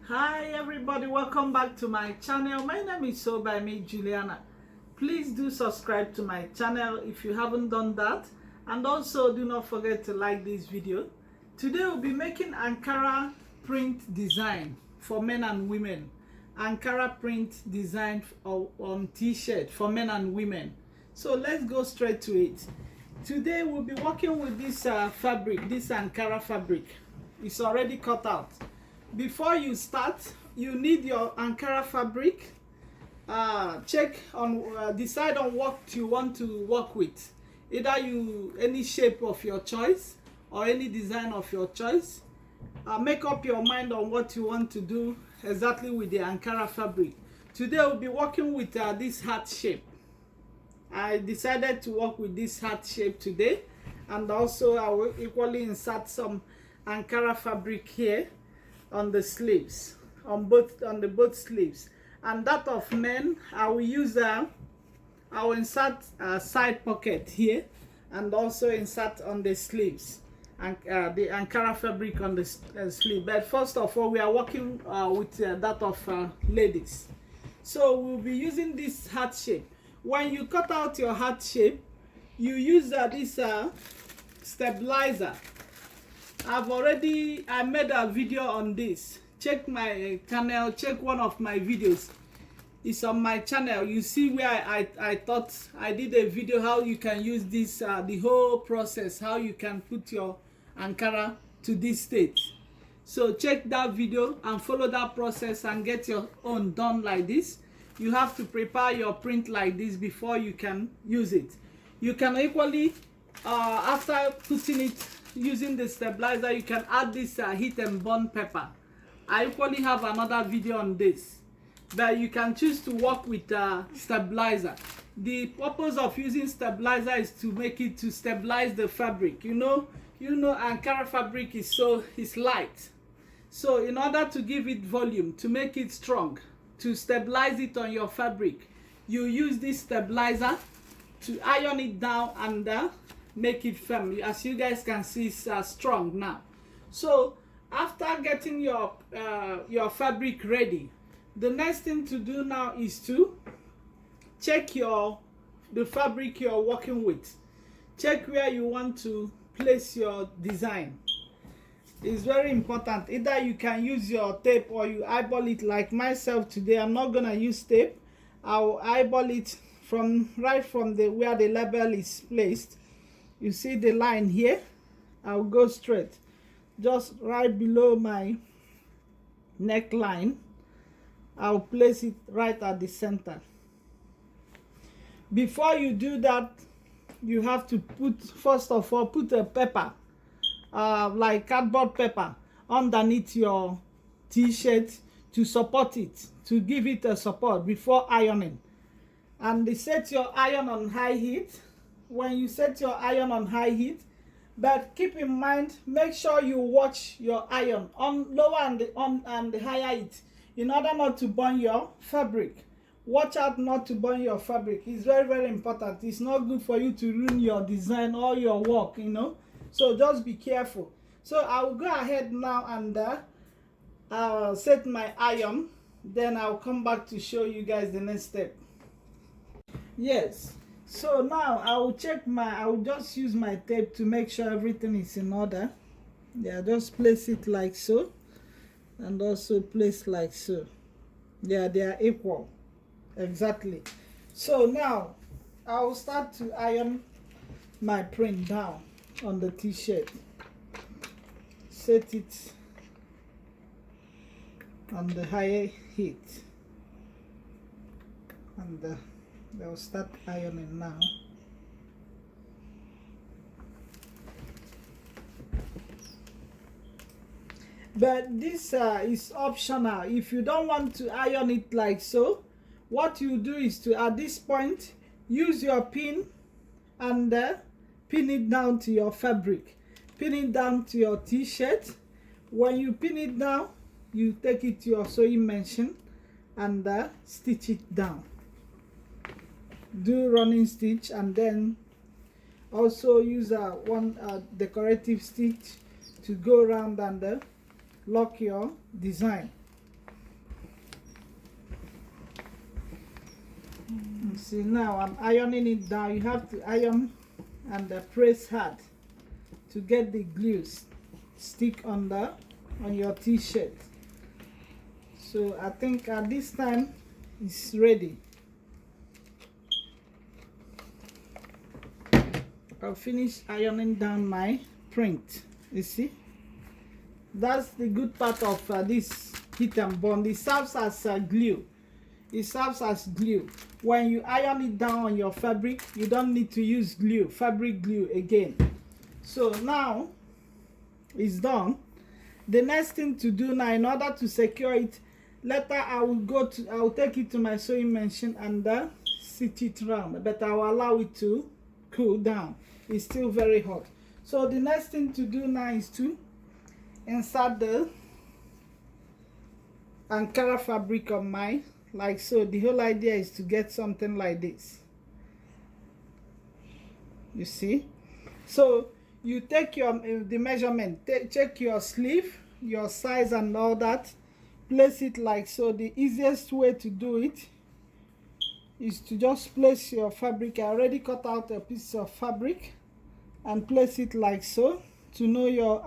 Hi everybody, welcome back to my channel. My name is So by me Juliana. Please do subscribe to my channel if you haven't done that, and also do not forget to like this video. Today we'll be making Ankara print design for men and women. Ankara print design on t-shirt for men and women. So let's go straight to it. Today we'll be working with this fabric, this Ankara fabric. It's already cut out. Before you start, you need your Ankara fabric. Decide on what you want to work with. Either any shape of your choice or any design of your choice. Make up your mind on what you want to do exactly with the Ankara fabric. Today we'll be working with this heart shape. I decided to work with this heart shape today, and also I will equally insert some Ankara fabric here on the sleeves, on the both sleeves. And that of men, I will insert a side pocket here, and also insert on the sleeves and the Ankara fabric on the sleeve. But first of all, we are working with that of ladies. So we'll be using this heart shape. When you cut out your heart shape, you use this stabilizer. I made a video on this. Check my channel, check one of my videos. It's on my channel. You see where I thought I did a video how you can use this, the whole process, how you can put your Ankara to this state. So check that video and follow that process and get your own done like this. You have to prepare your print like this before you can use it. You can equally, after putting it, using the stabilizer, you can add this heat and burn pepper. I equally have another video on this, but you can choose to work with stabilizer. The purpose of using stabilizer is to make it to stabilize the fabric. You know Ankara fabric is light, so in order to give it volume, to make it strong, to stabilize it on your fabric, you use this stabilizer to iron it down and make it firm. As you guys can see, it's strong now. So after getting your fabric ready, the next thing to do now is to check the fabric you're working with. Check where you want to place your design. It's very important. Either you can use your tape or you eyeball it. Like myself today, I'm not gonna use tape. I'll eyeball it right from where the label is placed. You see the line here? I'll go straight, just right below my neckline. I'll place it right at the center. Before you do that, you have to first of all put a pepper, like cardboard paper, underneath your t-shirt to support it, to give it a support before ironing. And set your iron on high heat. When you set your iron on high heat, but keep in mind, make sure you watch your iron on lower and the higher heat, in order not to burn your fabric. Watch out not to burn your fabric. It's very, very important. It's not good for you to ruin your design or your work, so just be careful. So I'll go ahead now and I'll set my iron, then I'll come back to show you guys the next step. Yes, so now I'll just use my tape to make sure everything is in order. Yeah, just place it like so, and also place like so. Yeah, they are equal. Exactly. So now I'll start to iron my print down on the t-shirt. Set it on the higher heat, and I'll start ironing now. But this is optional. If you don't want to iron it like so, what you do is to, at this point, use your pin and pin it down to your fabric. Pin it down to your t-shirt. When you pin it down, you take it to your sewing machine and stitch it down. Do running stitch, and then also use one decorative stitch to go around and lock your design. See, now I'm ironing it down. You have to iron and press hard to get the glues stick on your t-shirt. So I think at this time it's ready. I'll finish ironing down my print. You see, that's the good part of this heat and bond. It serves as glue. It serves as glue. When you iron it down on your fabric, you don't need to use glue, fabric glue again. So now it's done. The next thing to do now, in order to secure it, later I will take it to my sewing machine and stitch it round, but I will allow it to cool down. It's still very hot. So the next thing to do now is to insert the Ankara fabric on my, like so. The whole idea is to get something like this. You see? So you take your the measurement, check your sleeve, your size and all that, place it like so. The easiest way to do it is to just place your fabric. I already cut out a piece of fabric and place it like so to know your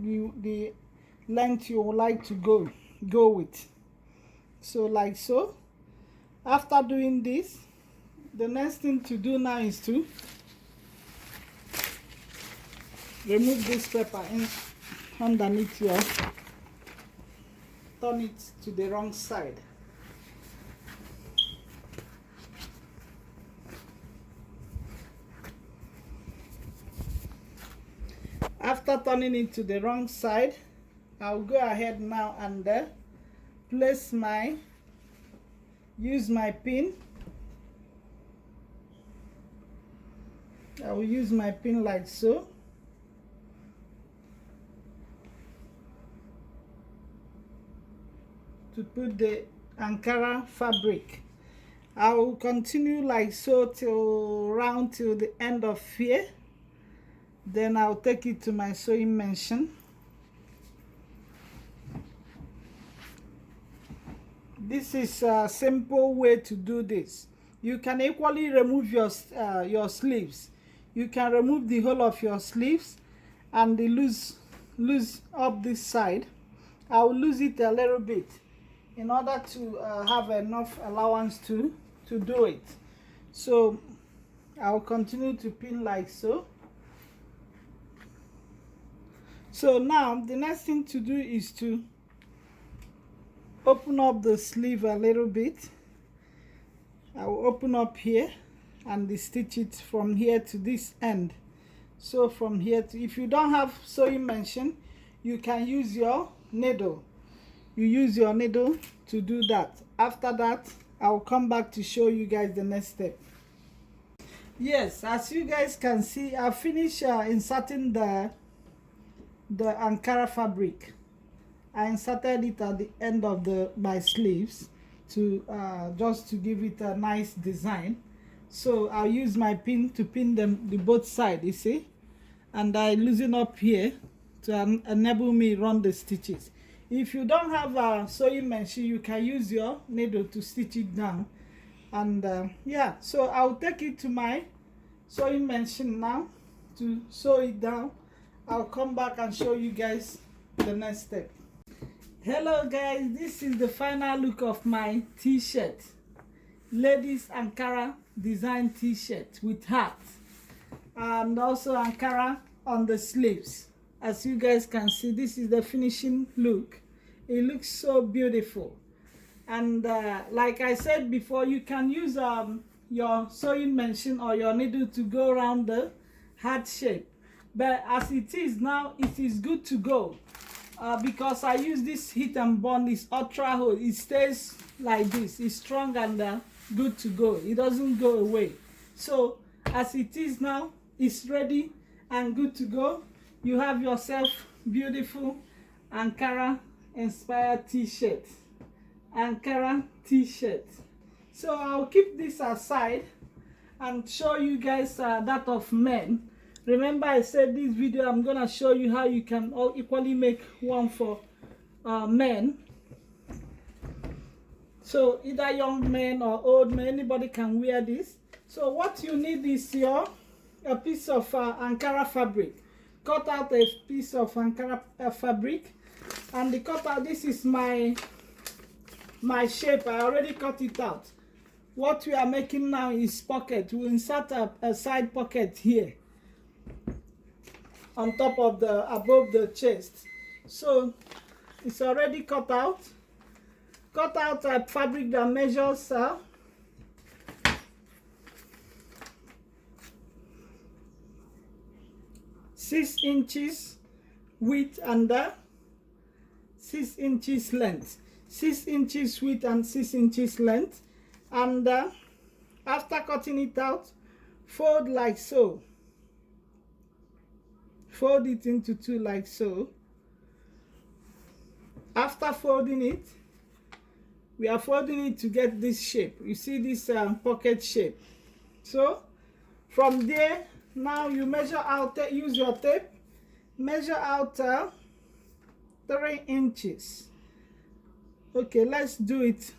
the length you would like to go with. So like so. After doing this, the next thing to do now is to remove this paper underneath your, turn it to the wrong side. After turning it to the wrong side, I'll go ahead now and use my pin. I will use my pin like so. To put the Ankara fabric. I will continue like so till the end of here. Then I'll take it to my sewing machine. This is a simple way to do this. You can equally remove your sleeves. You can remove the whole of your sleeves and the loose up this side. I will lose it a little bit in order to have enough allowance to do it. So I'll continue to pin like so. So now the next thing to do is to open up the sleeve a little bit. I will open up here and stitch it from here to this end. So from here to, if you don't have sewing machine, you can use your needle. You use your needle to do that. After that, I'll come back to show you guys the next step. Yes, as you guys can see, I finished inserting the Ankara fabric. I inserted it at the end of my sleeves to just to give it a nice design. So I'll use my pin to pin them the both sides, you see, and I loosen up here to enable me run the stitches. If you don't have a sewing machine, you can use your needle to stitch it down. And yeah, so I'll take it to my sewing machine now to sew it down. I'll come back and show you guys the next step. Hello guys, this is the final look of my t-shirt. Ladies Ankara design t-shirt with hat and also Ankara on the sleeves. As you guys can see, this is the finishing look. It looks so beautiful. And like I said before, you can use your sewing machine or your needle to go around the heart shape. But as it is now, it is good to go. Because I use this heat and bond, this ultra hold. It stays like this. It's strong and good to go. It doesn't go away. So as it is now, it's ready and good to go. You have yourself beautiful Ankara inspired t-shirt. Ankara t-shirt. So I'll keep this aside and show you guys that of men. Remember, I said this video I'm gonna show you how you can all equally make one for men. So either young men or old men, anybody can wear this. So what you need is a piece of Ankara fabric. Cut out a piece of Ankara fabric, and the cutout, this is my shape. I already cut it out. What we are making now is pocket. We insert a side pocket here on top of above the chest. So it's already cut out. Cut out a fabric that measures 6 inches width and 6 inches length. 6 inches width and 6 inches length. And after cutting it out, fold like so. Fold it into two like so. After folding it, we are folding it to get this shape. You see this pocket shape. So from there, now you measure out, use your tape, measure out 3 inches. Okay, let's do it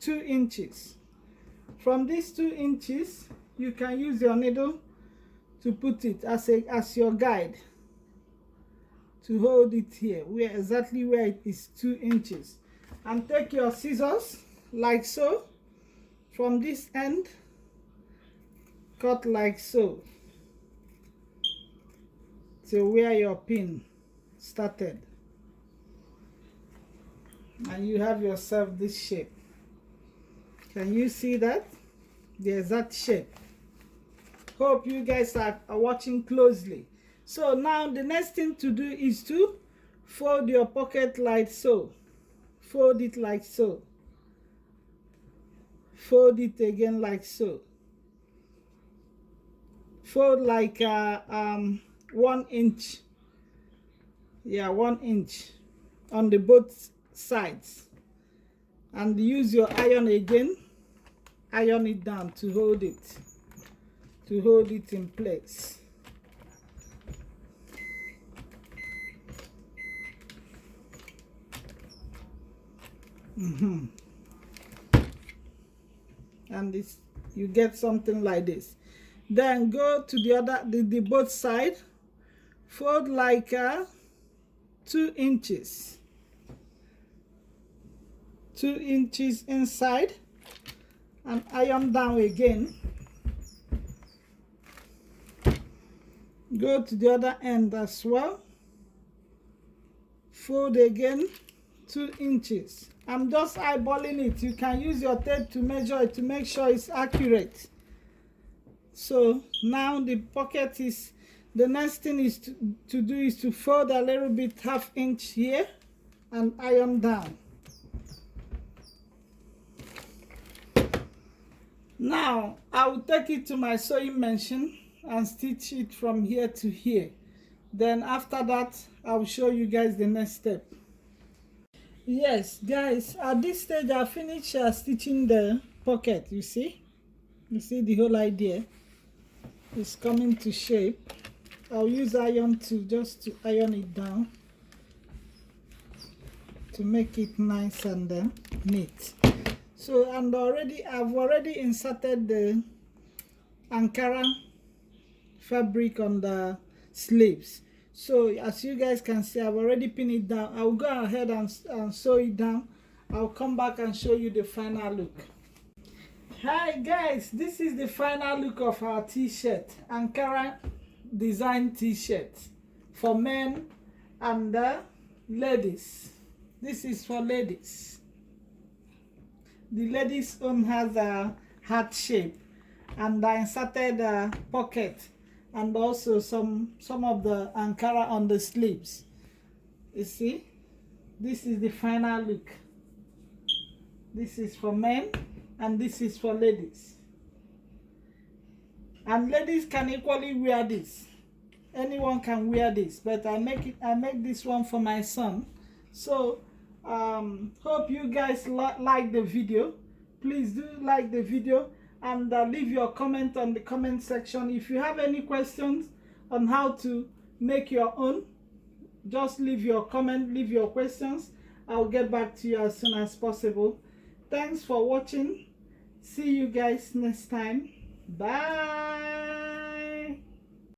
2 inches. From these 2 inches, you can use your needle to put it as your guide, to hold it here, exactly where it is 2 inches. And take your scissors like so. From this end, cut like so to where your pin started, and you have yourself this shape. Can you see that? The exact shape. Hope you guys are watching closely. So now the next thing to do is to fold your pocket like so. Fold it like so. Fold it again like so. Fold like 1 inch. Yeah, 1 inch on the both sides. And use your iron again. Iron it down to hold it. To hold it in place. And this, you get something like this. Then go to the both side, fold like 2 inches. 2 inches inside, and iron down again. Go to the other end as well. Fold again 2 inches. I'm just eyeballing it. You can use your tape to measure it to make sure it's accurate. So now the pocket is, the next thing is to do is to fold a little bit, ½ inch here, and iron down. Now I will take it to my sewing machine and stitch it from here to here. Then after that, I will show you guys the next step. Yes guys, at this stage I finished stitching the pocket. You see the whole idea is coming to shape. I'll use iron to iron it down to make it nice and neat. So, and I've already inserted the Ankara fabric on the sleeves. So as you guys can see, I've already pinned it down. I'll go ahead and sew it down. I'll come back and show you the final look. Hi guys, this is the final look of our t-shirt, Ankara design t-shirt for men and ladies. This is for ladies. The ladies' own has a heart shape, and I inserted a pocket and also some of the Ankara on the sleeves. You see, this is the final look. This is for men and this is for ladies. And ladies can equally wear this. Anyone can wear this, but I make this one for my son. So hope you guys like the video. Please do like the video and leave your comment on the comment section. If you have any questions on how to make your own, just leave your comment, leave your questions. I'll get back to you as soon as possible. thanks for watching. See you guys next time. Bye.